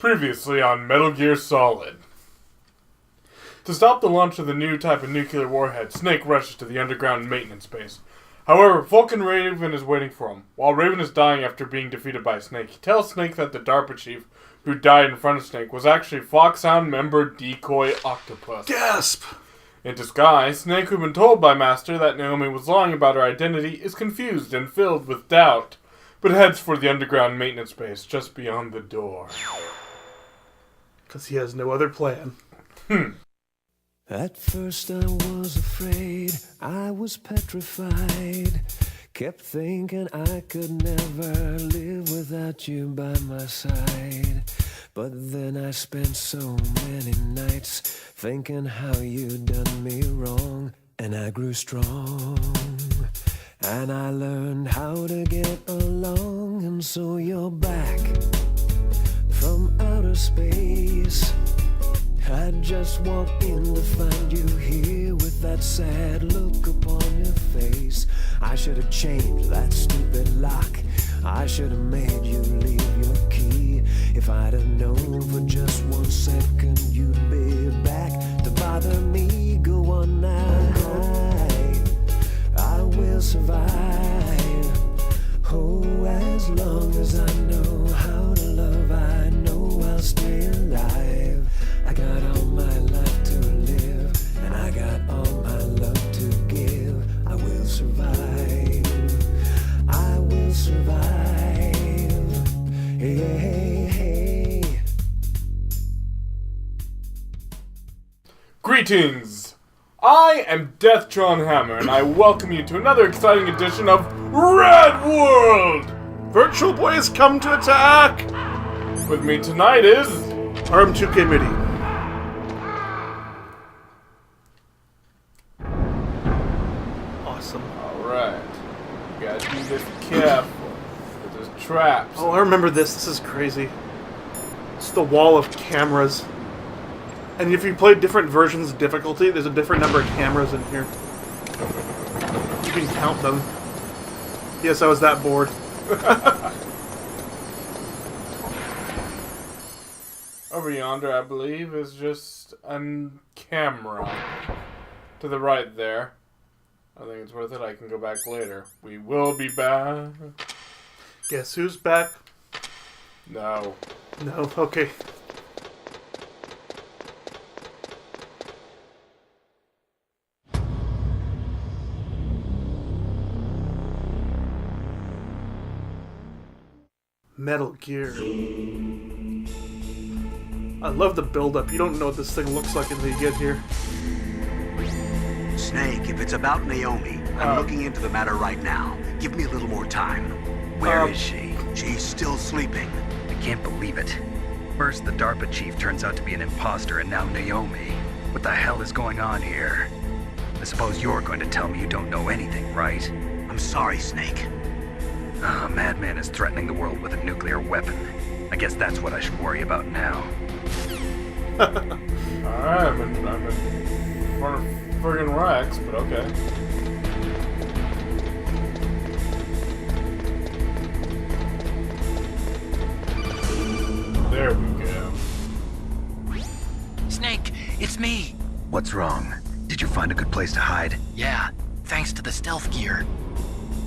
Previously on Metal Gear Solid. To stop the launch of the new type of nuclear warhead, Snake rushes to the underground maintenance base. However, Vulcan Raven is waiting for him. While Raven is dying after being defeated by Snake, he tells Snake that the DARPA chief who died in front of Snake was actually Foxhound member Decoy Octopus. Gasp! In disguise, Snake, who'd been told by Master that Naomi was lying about her identity, is confused and filled with doubt, but heads for the underground maintenance base just beyond the door. Because he has no other plan. At first I was afraid, I was petrified. Kept thinking I could never live without you by my side. But then I spent so many nights thinking how you'd done me wrong. And I grew strong, and I learned how to get along. And so you're back from outer space. I just walked in to find you here with that sad look upon your face. I should have changed that stupid lock. I should have made you leave your key. If I'd have known for just 1 second you'd be back to bother me. Go on now, I will survive. Oh, as long as I know how to love, I know I'll stay alive. I got all my life to live, and I got all my love to give. I will survive. I will survive. Hey, hey, hey. Greetings! I am Deathtron Hammer, and I welcome you to another exciting edition of Red World! Virtual Boy has come to attack! With me tonight is... RM2K MIDI. Awesome. Alright. You gotta do this careful. There's traps. Oh, I remember this. This is crazy. It's the wall of cameras. And if you play different versions of difficulty, there's a different number of cameras in here. You can count them. Yes, I was that bored. Over yonder, I believe, is just a camera. To the right there. I think it's worth it. I can go back later. We will be back. Guess who's back? No. No, okay. Metal Gear. I love the build-up. You don't know what this thing looks like until you get here. Snake, if it's about Naomi, I'm looking into the matter right now. Give me a little more time. Where is she? She's still sleeping. I can't believe it. First, the DARPA chief turns out to be an imposter, and now Naomi. What the hell is going on here? I suppose you're going to tell me you don't know anything, right? I'm sorry, Snake. A madman is threatening the world with a nuclear weapon. I guess that's what I should worry about now. Alright, I'm in front of friggin' Rex, but okay. There we go. Snake, it's me. What's wrong? Did you find a good place to hide? Yeah, thanks to the stealth gear.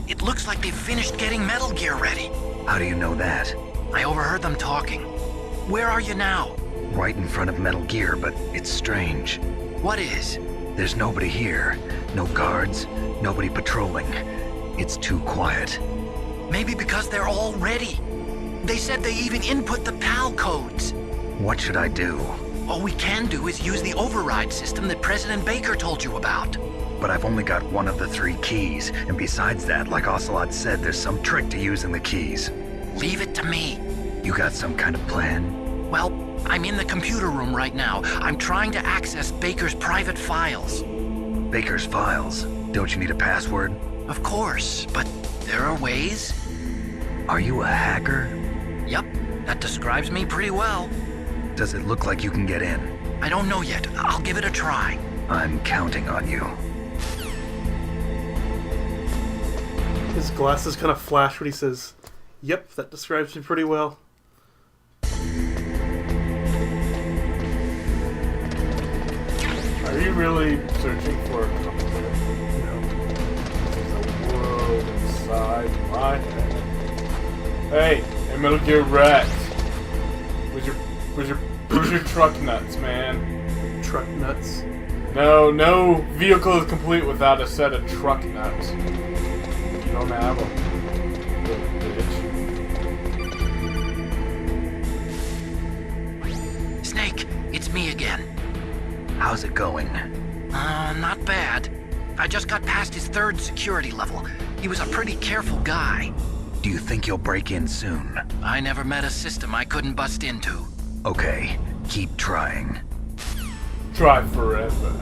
It looks like they've finished getting Metal Gear ready. How do you know that? I overheard them talking. Where are you now? Right in front of Metal Gear, but it's strange. What is? There's nobody here. No guards, nobody patrolling. It's too quiet. Maybe because they're all ready. They said they even input the PAL codes. What should I do? All we can do is use the override system that President Baker told you about. But I've only got one of the 3 keys, and besides that, like Ocelot said, there's some trick to using the keys. Leave it to me. You got some kind of plan? Well, I'm in the computer room right now. I'm trying to access Baker's private files. Baker's files? Don't you need a password? Of course, but there are ways. Are you a hacker? Yep, that describes me pretty well. Does it look like you can get in? I don't know yet. I'll give it a try. I'm counting on you. His glasses kind of flash when he says, "Yep, that describes me pretty well." Are you really searching for a computer? There's a world inside my head. Hey, Metal Gear Rex. Where's your truck nuts, man? Truck nuts. No vehicle is complete without a set of truck nuts. You don't have them. Little bitch. Snake, it's me again. How's it going? Not bad. I just got past his 3rd security level. He was a pretty careful guy. Do you think you'll break in soon? I never met a system I couldn't bust into. Okay, keep trying. Try forever.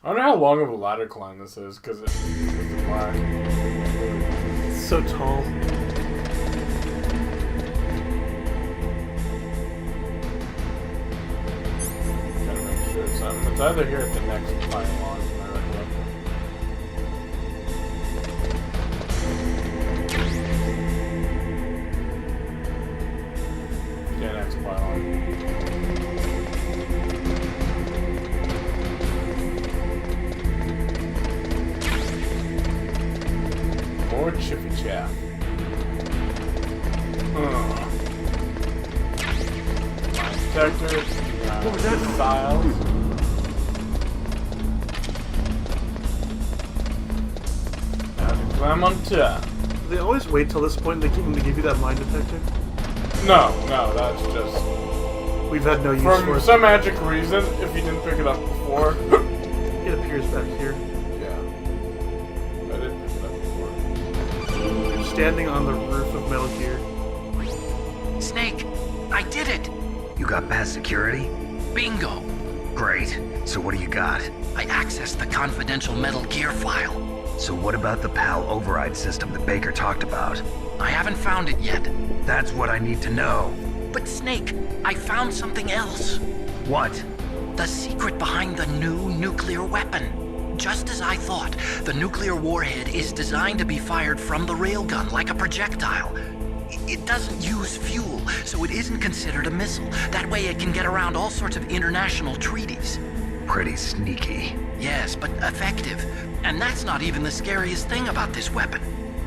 I wonder how long of a ladder climb this is, because it's black. It's so tall. Gotta make sure it's something. It's either here at the next pylon, if I recollect. Yeah, next pylon. More Chiffy Chaff. Detector. What was that? Styles. Now to climb on top. They always wait till this point to give you that mine detector. No, that's just We've had no use for from it. some magic reason. If you didn't pick it up before, It appears back here. yeah, I didn't pick it up before. You're standing on the roof of Metal Gear. Snake, I did it! You got past security? Bingo! Great. So what do you got? I accessed the confidential Metal Gear file. So what about the PAL override system that Baker talked about? I haven't found it yet. That's what I need to know. But Snake, I found something else. What? The secret behind the new nuclear weapon. Just as I thought, the nuclear warhead is designed to be fired from the railgun like a projectile. It doesn't use fuel, so it isn't considered a missile. That way it can get around all sorts of international treaties. Pretty sneaky. Yes, but effective. And that's not even the scariest thing about this weapon.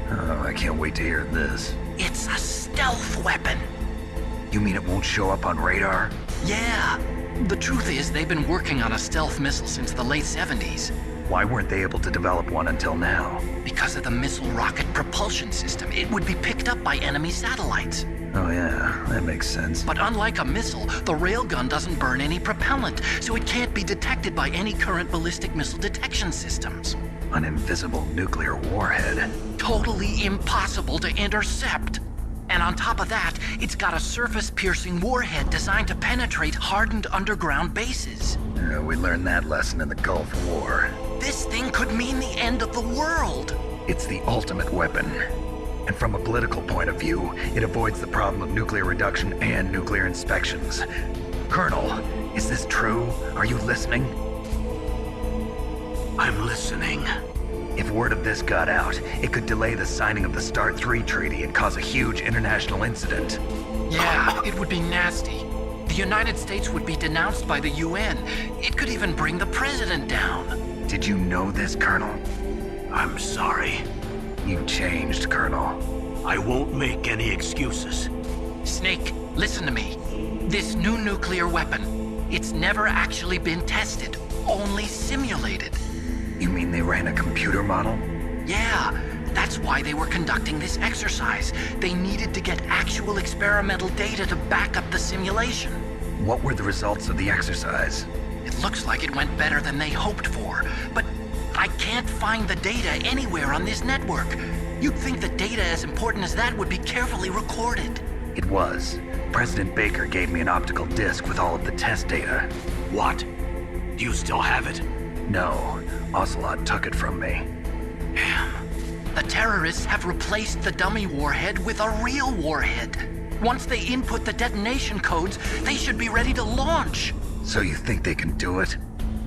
Oh, I can't wait to hear this. It's a stealth weapon. You mean it won't show up on radar? Yeah. The truth is, they've been working on a stealth missile since the late 70s. Why weren't they able to develop one until now? Because of the missile rocket propulsion system, it would be picked up by enemy satellites. Oh yeah, that makes sense. But unlike a missile, the railgun doesn't burn any propellant, so it can't be detected by any current ballistic missile detection systems. An invisible nuclear warhead. Totally impossible to intercept. And on top of that, it's got a surface-piercing warhead designed to penetrate hardened underground bases. We learned that lesson in the Gulf War. This thing could mean the end of the world. It's the ultimate weapon. And from a political point of view, it avoids the problem of nuclear reduction and nuclear inspections. Colonel, is this true? Are you listening? I'm listening. If word of this got out, it could delay the signing of the START 3 treaty and cause a huge international incident. Yeah, it would be nasty. The United States would be denounced by the UN. It could even bring the president down. Did you know this, Colonel? I'm sorry. You changed, Colonel. I won't make any excuses. Snake, listen to me. This new nuclear weapon, it's never actually been tested, only simulated. You mean they ran a computer model? Yeah, that's why they were conducting this exercise. They needed to get actual experimental data to back up the simulation. What were the results of the exercise? It looks like it went better than they hoped for, but I can't find the data anywhere on this network. You'd think that data as important as that would be carefully recorded. It was. President Baker gave me an optical disc with all of the test data. What? Do you still have it? No, Ocelot took it from me. The terrorists have replaced the dummy warhead with a real warhead. Once they input the detonation codes, they should be ready to launch. So you think they can do it?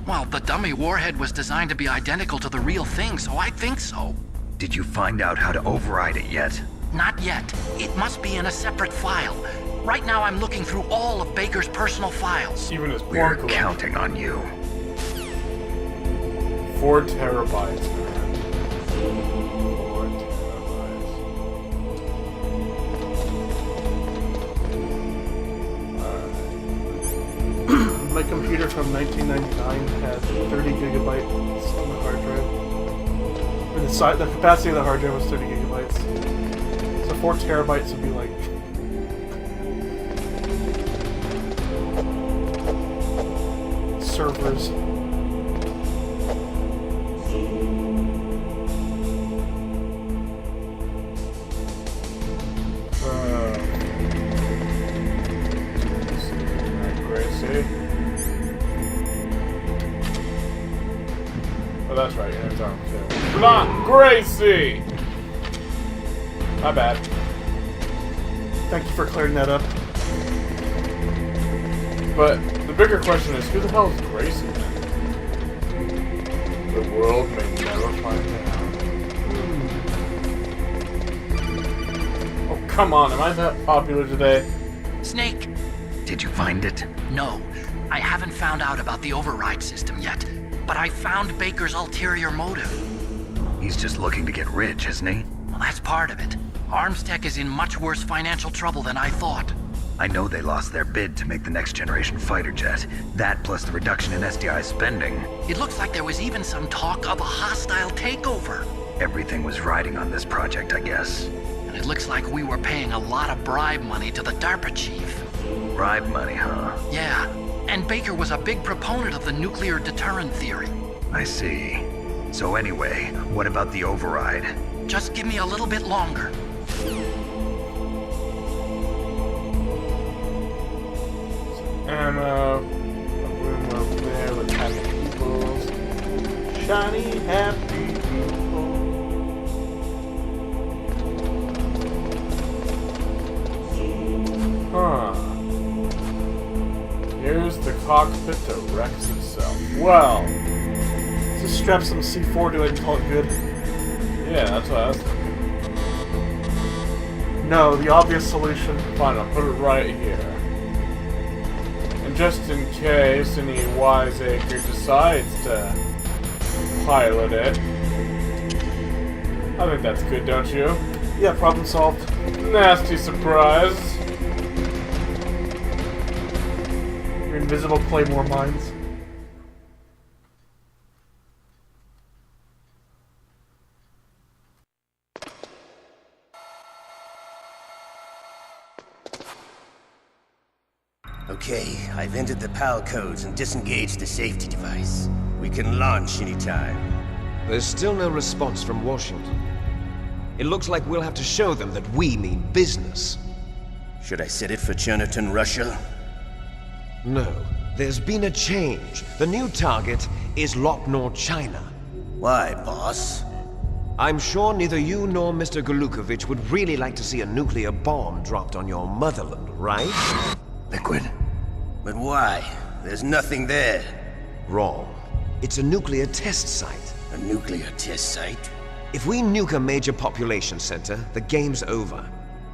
Well, the dummy warhead was designed to be identical to the real thing, so I think so. Did you find out how to override it yet? Not yet. It must be in a separate file. Right now I'm looking through all of Baker's personal files. Even his We're porn collection. counting on you. 4 terabytes, man. 4 terabytes. My computer from 1999 had 30 gigabytes on the hard drive. And the capacity of the hard drive was 30 gigabytes. So 4 terabytes would be like... servers. Gracie. Oh, that's right. Your name's Arm. Not Gracie! My bad. Thank you for clearing that up. But the bigger question is, who the hell is Gracie? The world may never find out. Oh, come on. Am I that popular today? Snake! Did you find it? No, I haven't found out about the override system yet, but I found Baker's ulterior motive. He's just looking to get rich, isn't he? Well, that's part of it. Armstech is in much worse financial trouble than I thought. I know they lost their bid to make the next generation fighter jet. That plus the reduction in SDI spending. It looks like there was even some talk of a hostile takeover. Everything was riding on this project, I guess. And it looks like we were paying a lot of bribe money to the DARPA chief. Bribe money, huh? Yeah, and Baker was a big proponent of the nuclear deterrent theory. I see. So anyway, what about the override? Just give me a little bit longer. Ammo. A room over there with happy people. Shiny happy people. Huh. Here's the cockpit to Rex itself. Well, Just strap some C4 to it and call it good. yeah, that's what I was thinking. No, the obvious solution. Fine, I'll put it right here. And just in case any wiseacre decides to pilot it. I think that's good, don't you? Yeah, problem solved. Nasty surprise. Your invisible Claymore mines. Okay, I've entered the PAL codes and disengaged the safety device. We can launch anytime. There's still no response from Washington. It looks like we'll have to show them that we mean business. Should I set it for Cherniton, Russia? No, there's been a change. The new target is Lopnor, China. Why, boss? I'm sure neither you nor Mr. Golukovich would really like to see a nuclear bomb dropped on your motherland, right? Liquid. But why? There's nothing there. Wrong. It's a nuclear test site. A nuclear test site? If we nuke a major population center, the game's over.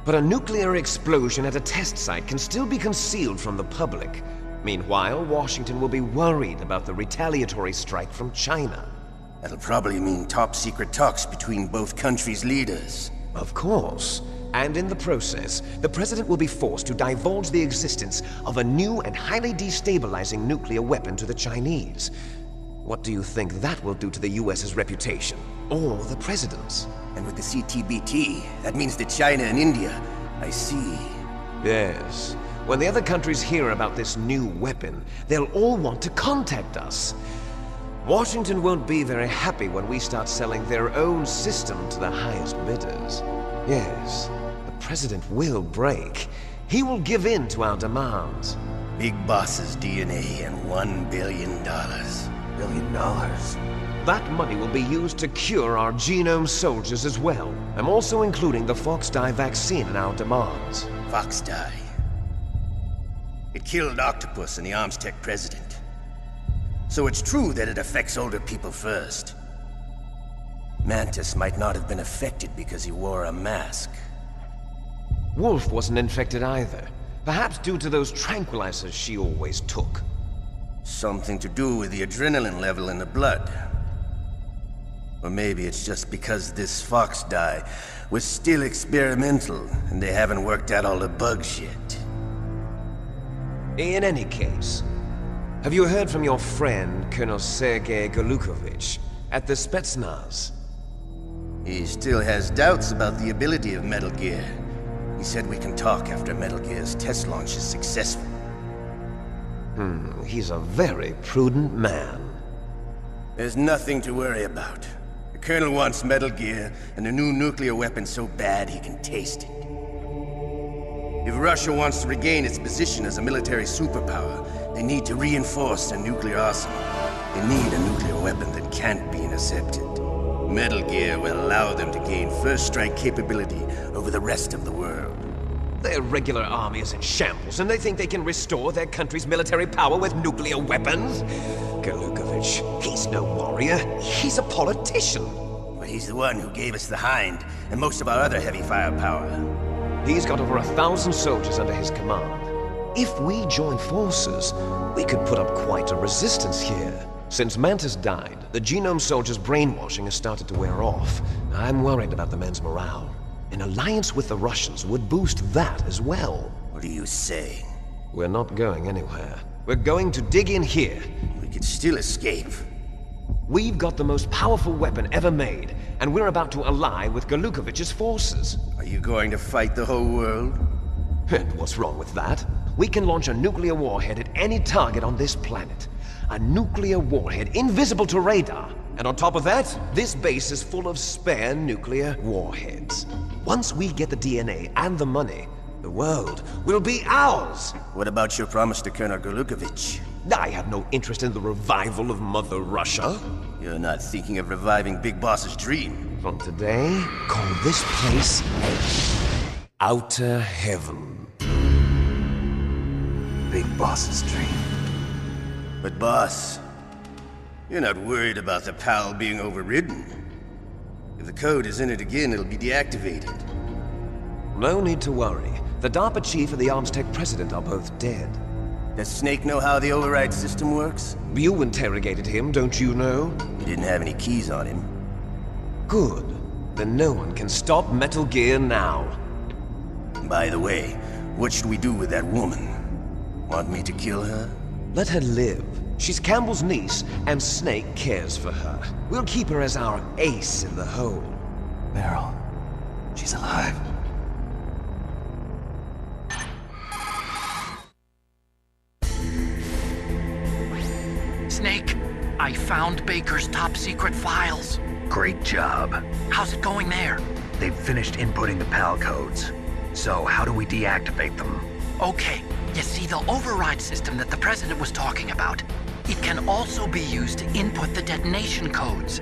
But a nuclear explosion at a test site can still be concealed from the public. Meanwhile, Washington will be worried about the retaliatory strike from China. That'll probably mean top-secret talks between both countries' leaders. Of course. And in the process, the President will be forced to divulge the existence of a new and highly destabilizing nuclear weapon to the Chinese. What do you think that will do to the US's reputation? Or the President's? And with the CTBT, that means that China and India... I see. Yes. When the other countries hear about this new weapon, they'll all want to contact us. Washington won't be very happy when we start selling their own system to the highest bidders. Yes, the President will break. He will give in to our demands. Big Boss's DNA and $1 billion. $1 billion? That money will be used to cure our genome soldiers as well. I'm also including the Foxdie vaccine in our demands. Foxdie. It killed Octopus and the Armstech president. So it's true that it affects older people first. Mantis might not have been affected because he wore a mask. Wolf wasn't infected either. Perhaps due to those tranquilizers she always took. Something to do with the adrenaline level in the blood. Or maybe it's just because this fox dye was still experimental and they haven't worked out all the bugs yet. In any case, have you heard from your friend, Colonel Sergei Golukovich, at the Spetsnaz? He still has doubts about the ability of Metal Gear. He said we can talk after Metal Gear's test launch is successful. He's a very prudent man. There's nothing to worry about. The Colonel wants Metal Gear and a new nuclear weapon so bad he can taste it. If Russia wants to regain its position as a military superpower, they need to reinforce their nuclear arsenal. They need a nuclear weapon that can't be intercepted. Metal Gear will allow them to gain first strike capability over the rest of the world. Their regular army is in shambles, and they think they can restore their country's military power with nuclear weapons? Golukovich, he's no warrior. He's a politician. But he's the one who gave us the Hind and most of our other heavy firepower. He's got over 1,000 soldiers under his command. If we join forces, we could put up quite a resistance here. Since Mantis died, the Genome Soldier's brainwashing has started to wear off. I'm worried about the men's morale. An alliance with the Russians would boost that as well. What are you saying? We're not going anywhere. We're going to dig in here. We could still escape. We've got the most powerful weapon ever made, and we're about to ally with Golukovich's forces. Are you going to fight the whole world? And what's wrong with that? We can launch a nuclear warhead at any target on this planet. A nuclear warhead invisible to radar. And on top of that, this base is full of spare nuclear warheads. Once we get the DNA and the money, the world will be ours! What about your promise to Colonel Golukovich? I have no interest in the revival of Mother Russia. You're not thinking of reviving Big Boss's dream. From today, call this place Outer Heaven. Big Boss's dream. But boss, you're not worried about the PAL being overridden. If the code is in it again, it'll be deactivated. No need to worry. The DARPA chief and the ArmsTech president are both dead. Does Snake know how the override system works? You interrogated him, don't you know? He didn't have any keys on him. Good. Then no one can stop Metal Gear now. By the way, what should we do with that woman? Want me to kill her? Let her live. She's Campbell's niece, and Snake cares for her. We'll keep her as our ace in the hole. Meryl, she's alive. Snake, I found Baker's top secret files. Great job. How's it going there? They've finished inputting the PAL codes. So how do we deactivate them? Okay, you see the override system that the President was talking about? It can also be used to input the detonation codes.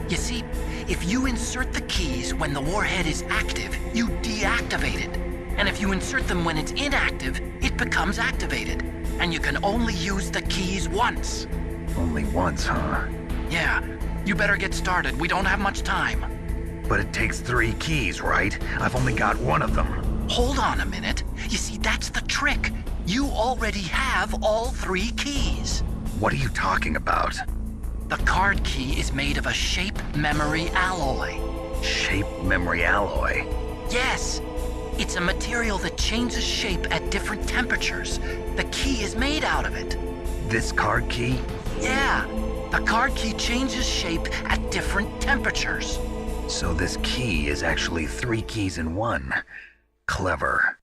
You see, if you insert the keys when the warhead is active, you deactivate it. And if you insert them when it's inactive, it becomes activated. And you can only use the keys once. Only once, huh? Yeah, you better get started. We don't have much time. But it takes 3 keys, right? I've only got 1 of them. Hold on a minute. You see, that's the trick. You already have all 3 keys. What are you talking about? The card key is made of a shape memory alloy. Shape memory alloy? Yes. It's a material that changes shape at different temperatures. The key is made out of it. This card key? Yeah. The card key changes shape at different temperatures. So this key is actually 3 keys in 1. Clever.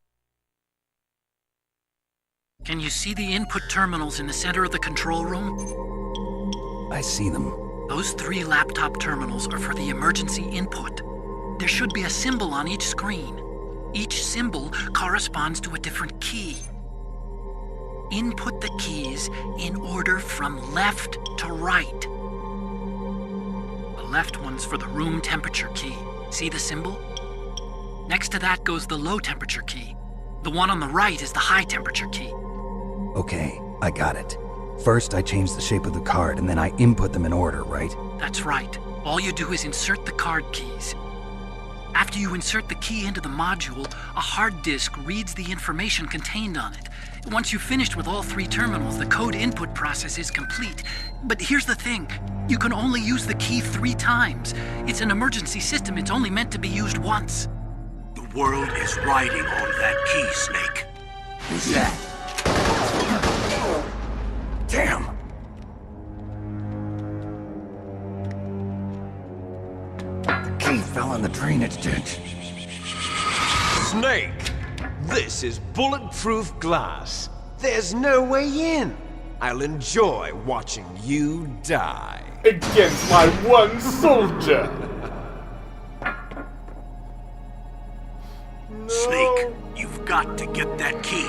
Can you see the input terminals in the center of the control room? I see them. Those 3 laptop terminals are for the emergency input. There should be a symbol on each screen. Each symbol corresponds to a different key. Input the keys in order from left to right. The left one's for the room temperature key. See the symbol? Next to that goes the low temperature key. The one on the right is the high temperature key. Okay, I got it. First, I change the shape of the card, and then I input them in order, right? That's right. All you do is insert the card keys. After you insert the key into the module, a hard disk reads the information contained on it. Once you've finished with all 3 terminals, the code input process is complete. But here's the thing. You can only use the key 3 times. It's an emergency system. It's only meant to be used once. The world is riding on that key, Snake. Who's that? Damn! The key fell in the drainage ditch. Snake! This is bulletproof glass. There's no way in. I'll enjoy watching you die. Against my one soldier! No. Snake, you've got to get that key.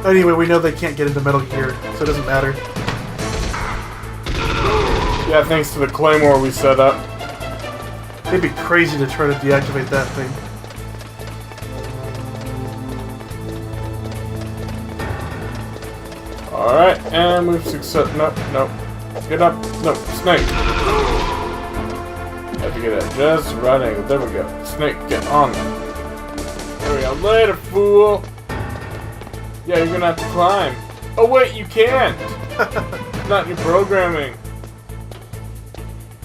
Anyway, we know they can't get into Metal Gear, so it doesn't matter. Yeah, thanks to the Claymore we set up. It'd be crazy to try to deactivate that thing. Alright, and we've success. Nope, nope. Get up. Nope, Snake. Have to get it just running. There we go. Snake, get on. There we go. Later, fool. Yeah, you're gonna have to climb. Oh, wait, you can't. Not your programming.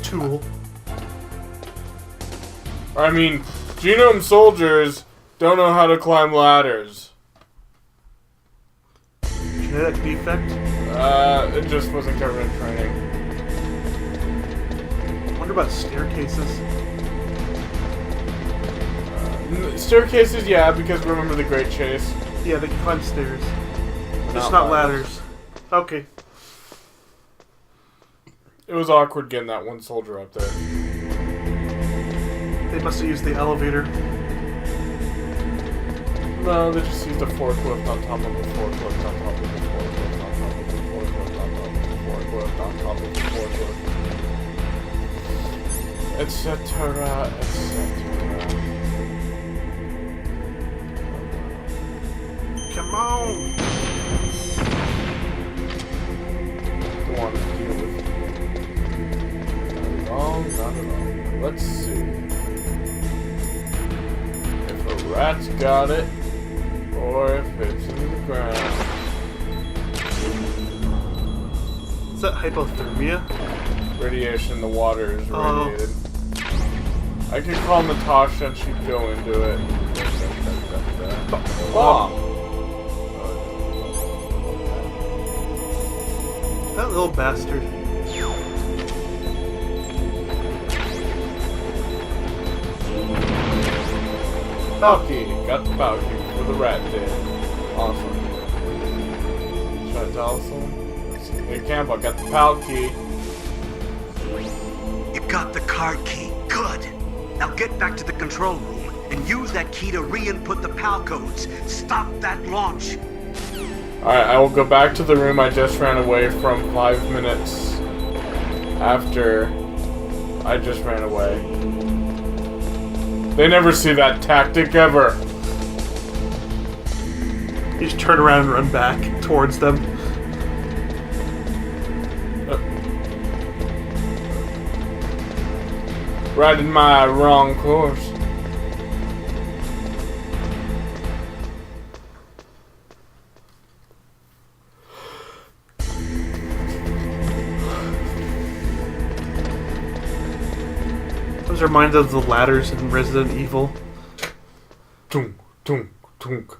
Tool. I mean, genome soldiers don't know how to climb ladders. Genetic defect? It just wasn't covered in training. Wonder about staircases. Staircases, yeah, because remember the Great Chase. Yeah, they can climb stairs. Just Not not ladders. Okay. It was awkward getting that one soldier up there. They must have used the elevator. No, they just used a forklift on top of a forklift on top of a forklift on top of a forklift on top of a forklift on top of a forklift. Etc. etc. Come on! Don't want to deal with it. Not at all, not at all. Let's see. If a rat's got it, or if it's in the ground. Is that hypothermia? Radiation, the water is Oh. radiated. I could call Natasha and she'd go into it. Bomb! That little bastard. Balky! Got the Balky for the rat dead. Awesome. Should I tell someone? Hey Camp, I got the Balky. You got the card key. Good. Now get back to the control room and use that key to re-input the PAL codes. Stop that launch. Alright, I will go back to the room I just ran away from 5 minutes after I just ran away. They never see that tactic ever. You just turn around and run back towards them. Riding my wrong course. Those remind of the ladders in Resident Evil. Tunk, tunk, tunk.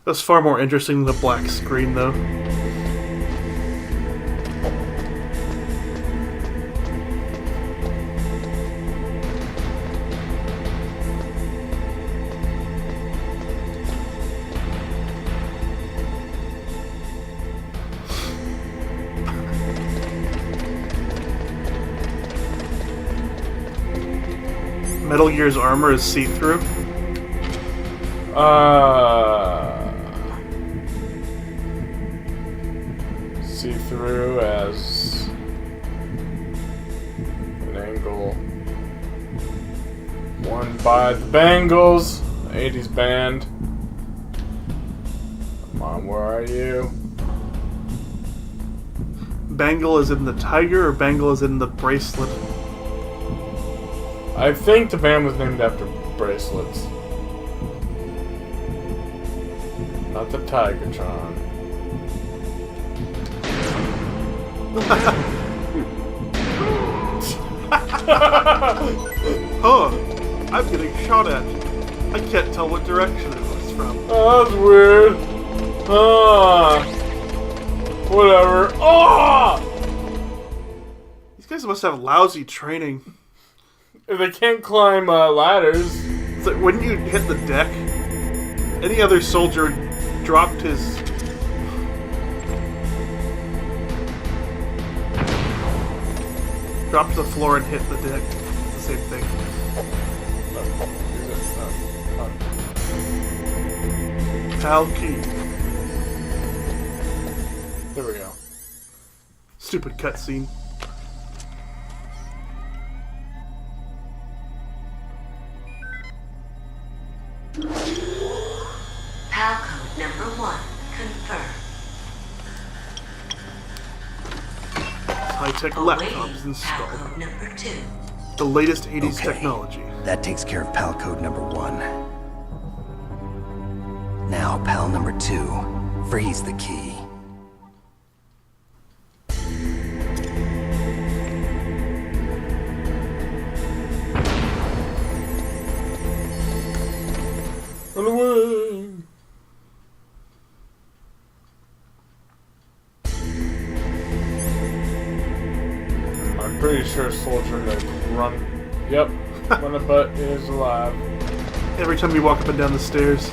That's far more interesting than the black screen, though. Metal Gear's armor is see-through. See-through as an angle worn by the Bangles, the 80s band. Come on, where are you? Bangle is in the tiger, or Bangle is in the bracelet? I think the band was named after bracelets. Not the Tigertron. Oh, I'm getting shot at. I can't tell what direction it was from. Oh, that's weird. Whatever. These guys must have lousy training. If they can't climb ladders. It's like when you hit the deck, any other soldier dropped his... dropped to the floor and hit the deck. It's the same thing. Pal key. There we go. Stupid cutscene. PAL code number 1 confirmed. High-tech laptops installed. PAL code number 2. The latest 80s Okay. technology. That takes care of pal code number 1. Now, pal number 2. Freeze the key. Run away! I'm pretty sure Soldier Mode run. Yep, Runabutt is alive. Every time you walk up and down the stairs.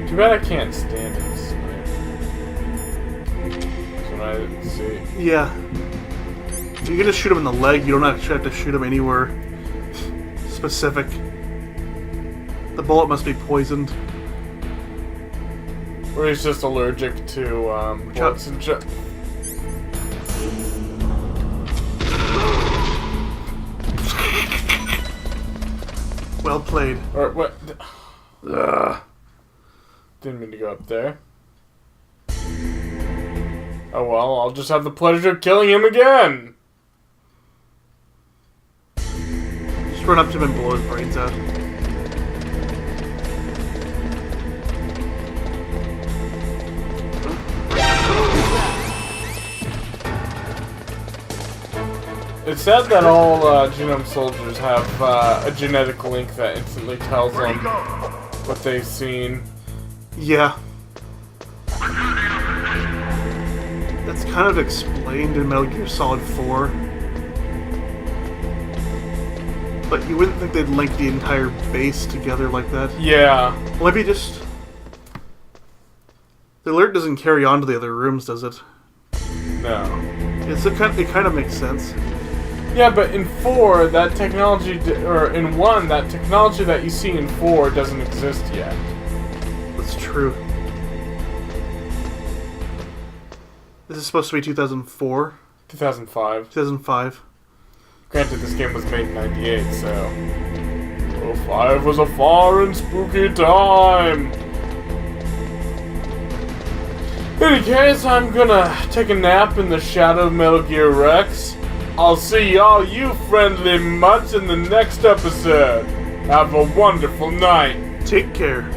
Too bad I can't stand it. That's what I didn't see. Yeah. You're gonna shoot him in the leg, you don't actually have to shoot him anywhere specific. The bullet must be poisoned. Or he's just allergic to bullets and Well played. Or what? Didn't mean to go up there. Oh well, I'll just have the pleasure of killing him again! Just run up to him and blow his brains out. It's sad that all genome soldiers have a genetic link that instantly tells them what they've seen. Yeah. That's kind of explained in Metal Gear Solid 4. But you wouldn't think they'd link the entire base together like that. Yeah. Well, maybe just... The alert doesn't carry on to the other rooms, does it? No. It kind of makes sense. Yeah, but in 4, that technology, or in 1, that technology that you see in 4 doesn't exist yet. That's true. This is supposed to be 2004? 2005. 2005. Granted, this game was made in 98, so... 05 was a far and spooky time! In any case, I'm gonna take a nap in the shadow of Metal Gear Rex. I'll see all you friendly mutts in the next episode. Have a wonderful night. Take care.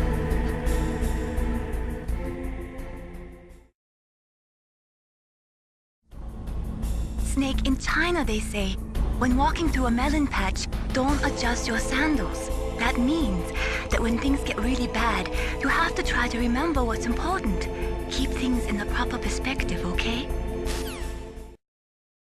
Snake, in China they say, when walking through a melon patch, don't adjust your sandals. That means that when things get really bad, you have to try to remember what's important. Keep things in the proper perspective, okay?